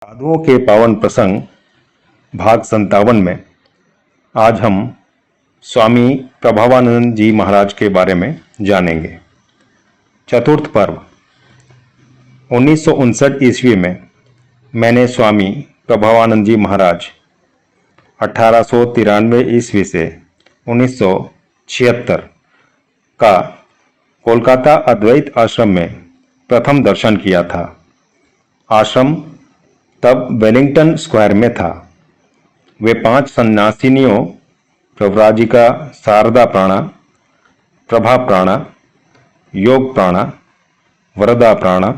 साधुओं के पावन प्रसंग भाग 57 में आज हम स्वामी प्रभावानंद जी महाराज के बारे में जानेंगे। चतुर्थ पर्व 1959 ईस्वी में मैंने स्वामी प्रभावानंद जी महाराज 1893 ईस्वी से 1976 का कोलकाता अद्वैत आश्रम में प्रथम दर्शन किया था। आश्रम तब वेलिंगटन स्क्वायर में था। वे 5 सन्यासिनियों प्रव्राजिका शारदा प्राणा, प्रभा प्राणा, योग प्राणा, वरदा प्राणा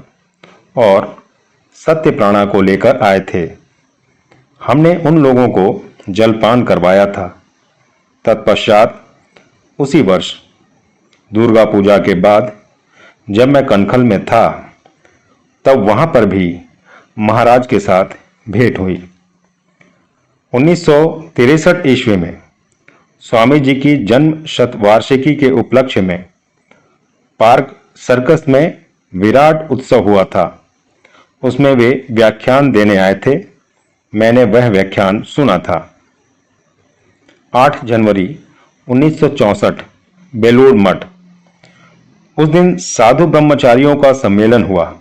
और सत्य प्राणा को लेकर आए थे। हमने उन लोगों को जलपान करवाया था। तत्पश्चात उसी वर्ष दुर्गा पूजा के बाद जब मैं कनखल में था तब वहां पर भी महाराज के साथ भेंट हुई। 1963 ईस्वी में स्वामी जी की जन्म शतवार्षिकी के उपलक्ष्य में पार्क सर्कस में विराट उत्सव हुआ था। उसमें वे व्याख्यान देने आए थे। मैंने वह व्याख्यान सुना था। 8 जनवरी 1964 बेलूर मठ। उस दिन साधु ब्रह्मचारियों का सम्मेलन हुआ।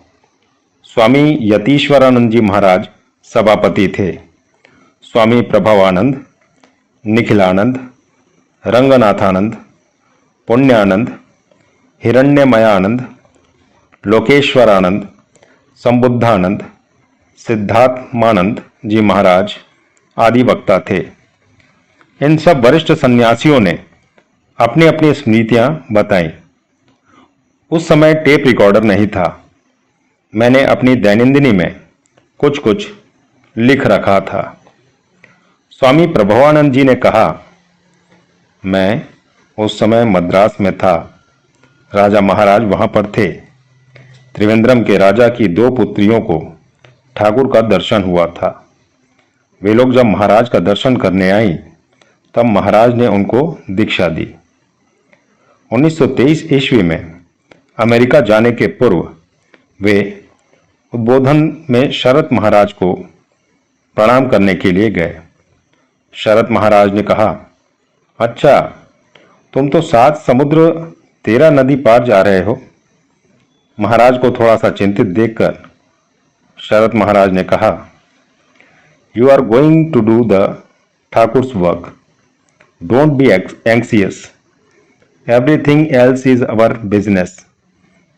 स्वामी यतीश्वरानंद जी महाराज सभापति थे। स्वामी प्रभावानंद, निखिलानंद, रंगनाथानंद, पुण्यानंद, हिरण्यमयानंद, लोकेश्वरानंद, संबुद्धानंद, सिद्धात्मानंद जी महाराज आदि वक्ता थे। इन सब वरिष्ठ सन्यासियों ने अपनी अपनी स्मृतियां बताईं। उस समय टेप रिकॉर्डर नहीं था। मैंने अपनी दैनंदिनी में कुछ कुछ लिख रखा था। स्वामी प्रभावानंद जी ने कहा, मैं उस समय मद्रास में था। राजा महाराज वहां पर थे। त्रिवेंद्रम के राजा की 2 पुत्रियों को ठाकुर का दर्शन हुआ था। वे लोग जब महाराज का दर्शन करने आई तब महाराज ने उनको दीक्षा दी। 1923 ईस्वी में अमेरिका जाने के पूर्व वे उद्बोधन में शरत महाराज को प्रणाम करने के लिए गए। शरत महाराज ने कहा, अच्छा, तुम तो 7 समुद्र 13 नदी पार जा रहे हो। महाराज को थोड़ा सा चिंतित देखकर शरत महाराज ने कहा, you are going to do the Thakur's work, don't be anxious, everything else is our business,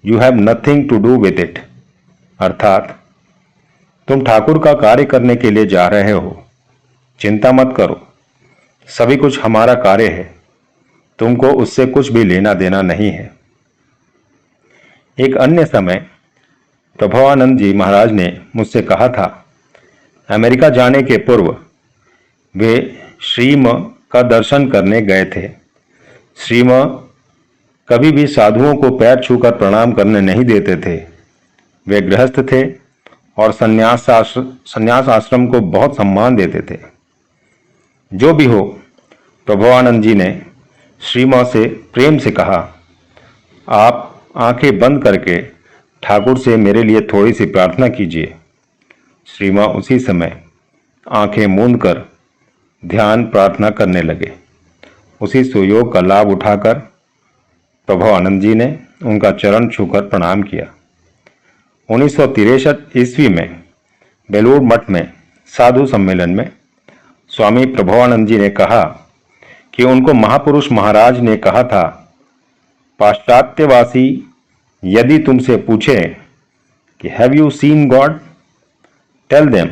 you have nothing to do with it. अर्थात तुम ठाकुर का कार्य करने के लिए जा रहे हो, चिंता मत करो, सभी कुछ हमारा कार्य है, तुमको उससे कुछ भी लेना देना नहीं है। एक अन्य समय प्रभावानंद जी महाराज ने मुझसे कहा था, अमेरिका जाने के पूर्व वे श्रीम का दर्शन करने गए थे। श्रीम कभी भी साधुओं को पैर छूकर प्रणाम करने नहीं देते थे। वे गृहस्थ थे और संन्यास आश्रम को बहुत सम्मान देते थे। जो भी हो, प्रभावानंद जी ने श्री मां से प्रेम से कहा, आप आंखें बंद करके ठाकुर से मेरे लिए थोड़ी सी प्रार्थना कीजिए। श्री मां उसी समय आंखें मूंद कर ध्यान प्रार्थना करने लगे। उसी सुयोग का लाभ उठाकर प्रभावानंद जी ने उनका चरण छूकर प्रणाम किया। 1963 ईस्वी में बेलूर मठ में साधु सम्मेलन में स्वामी प्रभावानंद जी ने कहा कि उनको महापुरुष महाराज ने कहा था, पाश्चात्यवासी यदि तुमसे पूछे कि have you seen God, tell them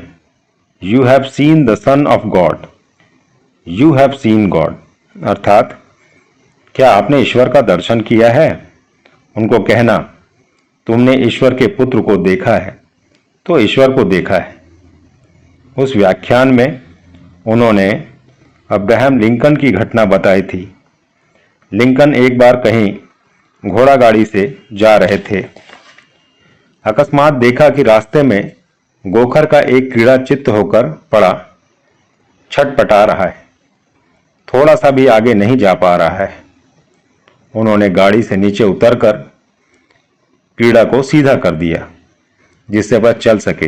you have seen the son of God, you have seen God. अर्थात क्या आपने ईश्वर का दर्शन किया है? उनको कहना, तुमने ईश्वर के पुत्र को देखा है तो ईश्वर को देखा है। उस व्याख्यान में उन्होंने अब्राहम लिंकन की घटना बताई थी। लिंकन एक बार कहीं घोड़ा गाड़ी से जा रहे थे। अकस्मात देखा कि रास्ते में गोखर का एक कीड़ा चित्त होकर पड़ा छटपटा रहा है, थोड़ा सा भी आगे नहीं जा पा रहा है। उन्होंने गाड़ी से नीचे उतरकर कीड़ा को सीधा कर दिया जिससे वह चल सके।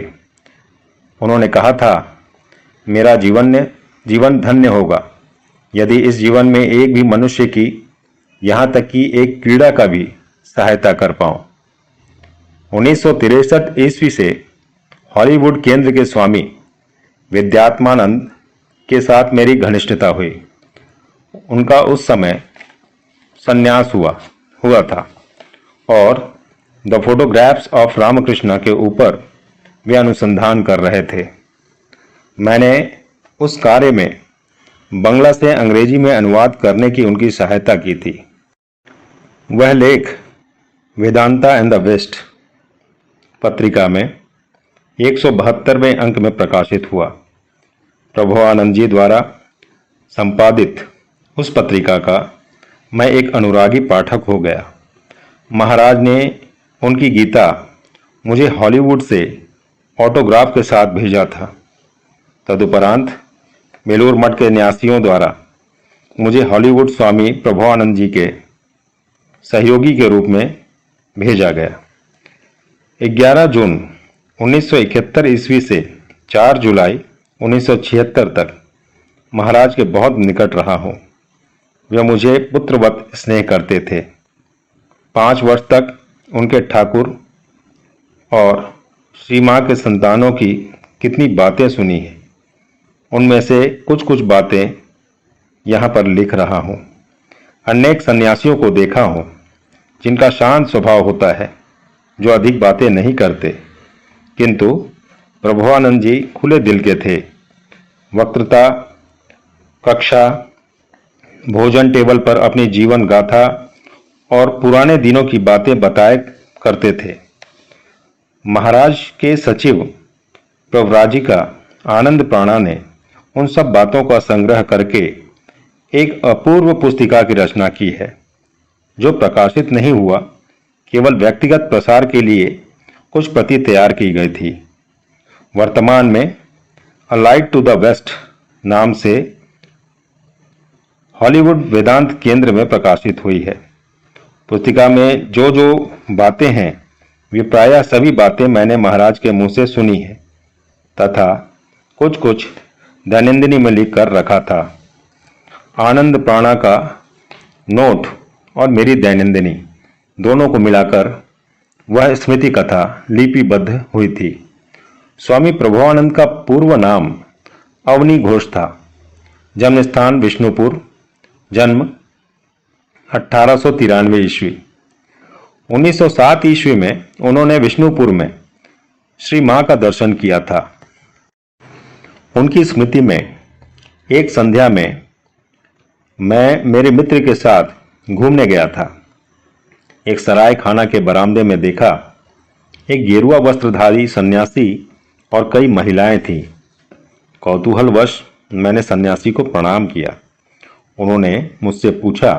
उन्होंने कहा था, मेरा जीवन धन्य होगा यदि इस जीवन में एक भी मनुष्य की, यहाँ तक कि एक कीड़ा का भी सहायता कर पाऊं। 1963 ईस्वी से हॉलीवुड केंद्र के स्वामी विद्यात्मानंद के साथ मेरी घनिष्ठता हुई। उनका उस समय संन्यास हुआ था और द फोटोग्राफ्स ऑफ रामकृष्ण के ऊपर वे अनुसंधान कर रहे थे। मैंने उस कार्य में बंगला से अंग्रेजी में अनुवाद करने की उनकी सहायता की थी। वह लेख वेदांता एंड द वेस्ट पत्रिका में 172वें अंक में प्रकाशित हुआ। प्रभवानंद जी द्वारा संपादित उस पत्रिका का मैं एक अनुरागी पाठक हो गया। महाराज ने उनकी गीता मुझे हॉलीवुड से ऑटोग्राफ के साथ भेजा था। तदुपरांत बेलूर मठ के न्यासियों द्वारा मुझे हॉलीवुड स्वामी प्रभवानंद जी के सहयोगी के रूप में भेजा गया। 11 जून 1971 ईस्वी से 4 जुलाई 1976 तक महाराज के बहुत निकट रहा हूँ। वे मुझे पुत्रवत स्नेह करते थे। 5 वर्ष तक उनके ठाकुर और श्री माँ के संतानों की कितनी बातें सुनी हैं। उनमें से कुछ बातें यहाँ पर लिख रहा हूँ। अनेक सन्यासियों को देखा हूँ जिनका शांत स्वभाव होता है, जो अधिक बातें नहीं करते, किंतु प्रभवानंद जी खुले दिल के थे। वक्तृता, कक्षा, भोजन टेबल पर अपनी जीवन गाथा और पुराने दिनों की बातें बताया करते थे। महाराज के सचिव प्रव्राजिका आनंद प्राणा ने उन सब बातों का संग्रह करके एक अपूर्व पुस्तिका की रचना की है, जो प्रकाशित नहीं हुआ, केवल व्यक्तिगत प्रसार के लिए कुछ प्रति तैयार की गई थी। वर्तमान में अ लाइट टू द वेस्ट नाम से हॉलीवुड वेदांत केंद्र में प्रकाशित हुई है। पुस्तिका में जो बातें हैं, वे प्रायः सभी बातें मैंने महाराज के मुंह से सुनी है तथा कुछ दैनंदिनी में लिख कर रखा था। आनंद प्राणा का नोट और मेरी दैनंदिनी दोनों को मिलाकर वह स्मृति कथा लिपिबद्ध हुई थी। स्वामी प्रभवानंद का पूर्व नाम अवनी घोष था। जन्म स्थान विष्णुपुर, जन्म 1893 ईस्वी। 1907 ईस्वी में उन्होंने विष्णुपुर में श्री मां का दर्शन किया था। उनकी स्मृति में एक संध्या में मैं मेरे मित्र के साथ घूमने गया था। एक सराय खाना के बरामदे में देखा, एक गेरुआ वस्त्रधारी सन्यासी और कई महिलाएं थीं। कौतूहलवश मैंने सन्यासी को प्रणाम किया। उन्होंने मुझसे पूछा,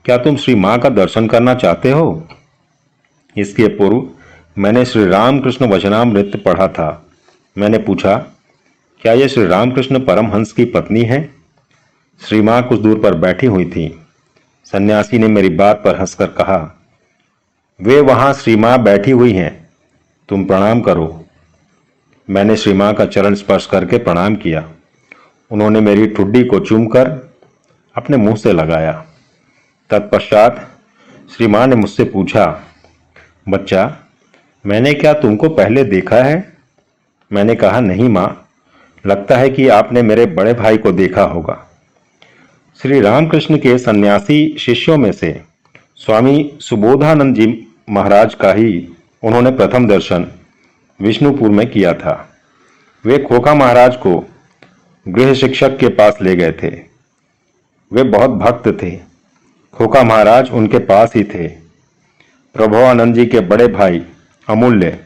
क्या तुम श्री मां का दर्शन करना चाहते हो? इसके पूर्व मैंने श्री रामकृष्ण वचनामृत पढ़ा था। मैंने पूछा, क्या यह श्री रामकृष्ण परमहंस की पत्नी है? श्री मां कुछ दूर पर बैठी हुई थी। सन्यासी ने मेरी बात पर हंसकर कहा, वे वहां श्री मां बैठी हुई हैं, तुम प्रणाम करो। मैंने श्री मां का चरण स्पर्श करके प्रणाम किया। उन्होंने मेरी ठुड्डी को चूमकर अपने मुंह से लगाया। तत्पश्चात श्री मां ने मुझसे पूछा, बच्चा, मैंने क्या तुमको पहले देखा है? मैंने कहा, नहीं मां, लगता है कि आपने मेरे बड़े भाई को देखा होगा। श्री रामकृष्ण के सन्यासी शिष्यों में से स्वामी सुबोधानंद जी महाराज का ही उन्होंने प्रथम दर्शन विष्णुपुर में किया था। वे खोखा महाराज को गृह शिक्षक के पास ले गए थे। वे बहुत भक्त थे। खोखा महाराज उनके पास ही थे। प्रभवानंद जी के बड़े भाई अमूल्य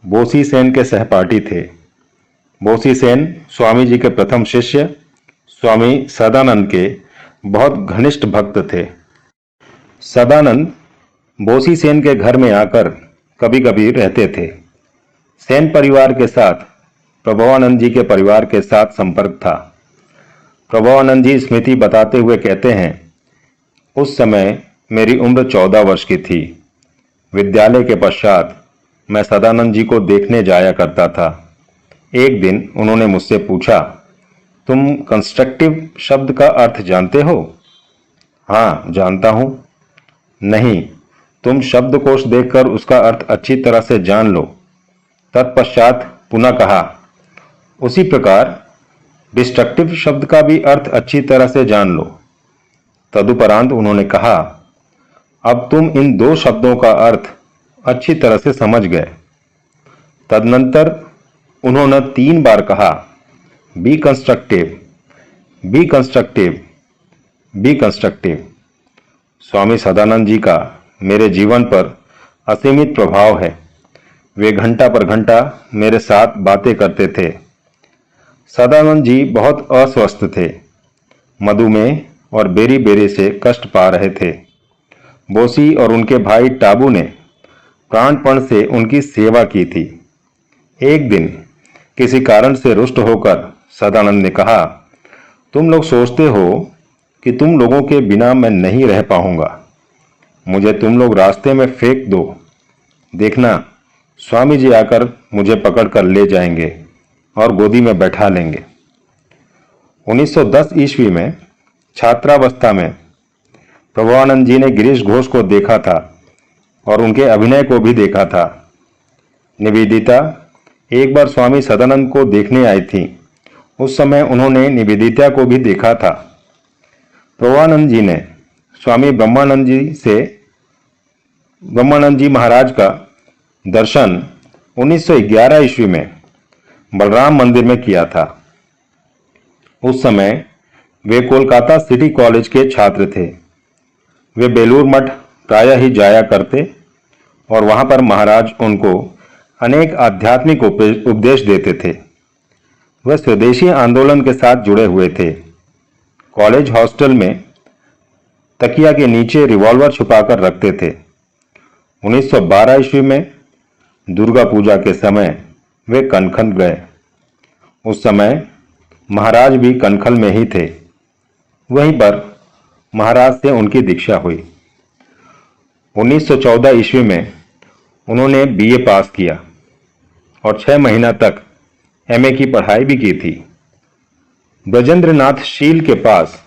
बोसी सेन के सहपाठी थे। बोसी सेन स्वामी जी के प्रथम शिष्य स्वामी सदानंद के बहुत घनिष्ठ भक्त थे। सदानंद बोसी सेन के घर में आकर कभी कभी रहते थे। सेन परिवार के साथ प्रभवानंद जी के परिवार के साथ संपर्क था। प्रभवानंद जी स्मृति बताते हुए कहते हैं, उस समय मेरी उम्र 14 वर्ष की थी। विद्यालय के पश्चात मैं सदानंद जी को देखने जाया करता था। एक दिन उन्होंने मुझसे पूछा, तुम कंस्ट्रक्टिव शब्द का अर्थ जानते हो? हाँ, जानता हूं। नहीं, तुम शब्दकोश देखकर उसका अर्थ अच्छी तरह से जान लो। तत्पश्चात पुनः कहा, उसी प्रकार डिस्ट्रक्टिव शब्द का भी अर्थ अच्छी तरह से जान लो। तदुपरांत उन्होंने कहा, अब तुम इन दो शब्दों का अर्थ अच्छी तरह से समझ गए। तदनंतर उन्होंने 3 बार कहा, be constructive, be constructive, be constructive. Swami Sadanand ji का मेरे जीवन पर असीमित प्रभाव है। वे घंटा पर घंटा मेरे साथ बातें करते थे। सदानंद जी बहुत अस्वस्थ थे। मधुमेह और बेरी बेरी से कष्ट पा रहे थे। बोसी और उनके भाई टाबू ने प्राणपण से उनकी सेवा की थी। एक दिन किसी कारण से रुष्ट होकर सदानंद ने कहा, तुम लोग सोचते हो कि तुम लोगों के बिना मैं नहीं रह पाऊंगा। मुझे तुम लोग रास्ते में फेंक दो। देखना, स्वामी जी आकर मुझे पकड़कर ले जाएंगे और गोदी में बैठा लेंगे। 1910 ईस्वी में छात्रावस्था में प्रभुआनंद जी ने गिरीश घोष को देखा था और उनके अभिनय को भी देखा था। निवेदिता एक बार स्वामी सदानंद को देखने आई थी। उस समय उन्होंने निवेदिता को भी देखा था। प्रभुआनंद जी ने स्वामी ब्रह्मानंद जी महाराज का दर्शन 1911 ईस्वी में बलराम मंदिर में किया था। उस समय वे कोलकाता सिटी कॉलेज के छात्र थे। वे बेलूर मठ प्रायः ही जाया करते और वहां पर महाराज उनको अनेक आध्यात्मिक उपदेश देते थे। वे स्वदेशी आंदोलन के साथ जुड़े हुए थे। कॉलेज हॉस्टल में तकिया के नीचे रिवॉल्वर छुपाकर रखते थे। 1912 ईस्वी में दुर्गा पूजा के समय वे कनखल गए। उस समय महाराज भी कनखल में ही थे। वहीं पर महाराज से उनकी दीक्षा हुई। 1914 ईस्वी में उन्होंने बीए पास किया और 6 महीना तक एमए की पढ़ाई भी की थी। ब्रजेंद्रनाथ शील के पास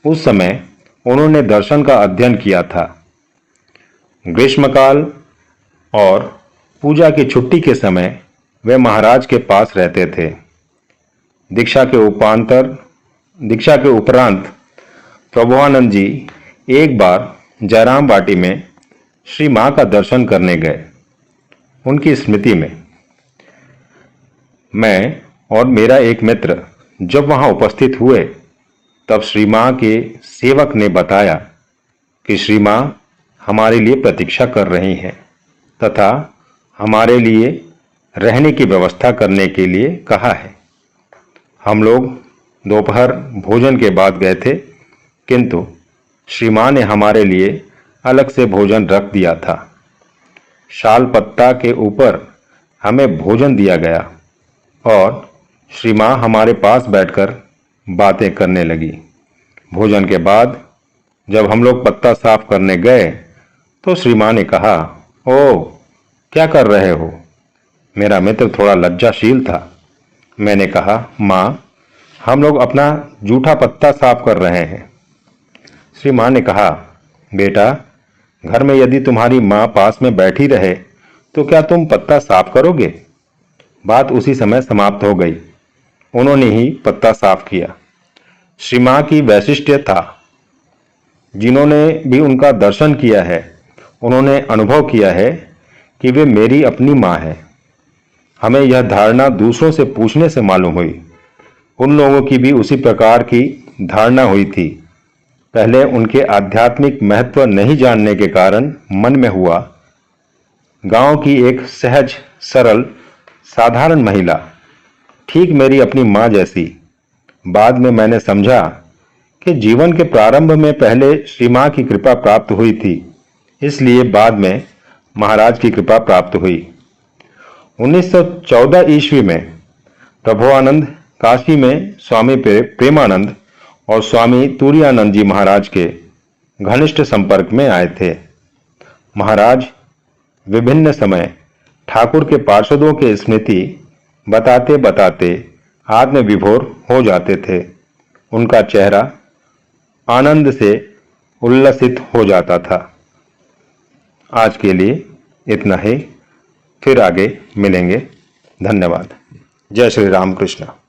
उस समय उन्होंने दर्शन का अध्ययन किया था। ग्रीष्मकाल और पूजा की छुट्टी के समय वे महाराज के पास रहते थे। दीक्षा के उपरांत प्रभुआनंद जी एक बार जयराम बाटी में श्री मां का दर्शन करने गए। उनकी स्मृति में मैं और मेरा एक मित्र जब वहां उपस्थित हुए, तब श्री मां के सेवक ने बताया कि श्री मां हमारे लिए प्रतीक्षा कर रही हैं तथा हमारे लिए रहने की व्यवस्था करने के लिए कहा है। हम लोग दोपहर भोजन के बाद गए थे, किंतु श्री मां ने हमारे लिए अलग से भोजन रख दिया था। शाल पत्ता के ऊपर हमें भोजन दिया गया और श्री मां हमारे पास बैठकर बातें करने लगी। भोजन के बाद जब हम लोग पत्ता साफ करने गए तो श्री मां ने कहा, ओ क्या कर रहे हो? मेरा मित्र थोड़ा लज्जाशील था। मैंने कहा, मां हम लोग अपना जूठा पत्ता साफ कर रहे हैं। श्री मां ने कहा, बेटा घर में यदि तुम्हारी मां पास में बैठी रहे तो क्या तुम पत्ता साफ करोगे? बात उसी समय समाप्त हो गई। उन्होंने ही पत्ता साफ किया। श्री मां की वैशिष्ट्य था। जिन्होंने भी उनका दर्शन किया है उन्होंने अनुभव किया है कि वे मेरी अपनी मां है। हमें यह धारणा दूसरों से पूछने से मालूम हुई। उन लोगों की भी उसी प्रकार की धारणा हुई थी। पहले उनके आध्यात्मिक महत्व नहीं जानने के कारण मन में हुआ। गांव की एक सहज, सरल, साधारण महिला, ठीक मेरी अपनी मां जैसी। बाद में मैंने समझा कि जीवन के प्रारंभ में पहले श्री मां की कृपा प्राप्त हुई थी, इसलिए बाद में महाराज की कृपा प्राप्त हुई। 1914 ईस्वी में प्रभुआनंद काशी में स्वामी प्रेमानंद और स्वामी तुरानंद जी महाराज के घनिष्ठ संपर्क में आए थे। महाराज विभिन्न समय ठाकुर के पार्षदों के स्मृति बताते बताते आत्मविभोर हो जाते थे। उनका चेहरा आनंद से उल्लसित हो जाता था। आज के लिए इतना ही। फिर आगे मिलेंगे। धन्यवाद। जय श्री राम कृष्ण।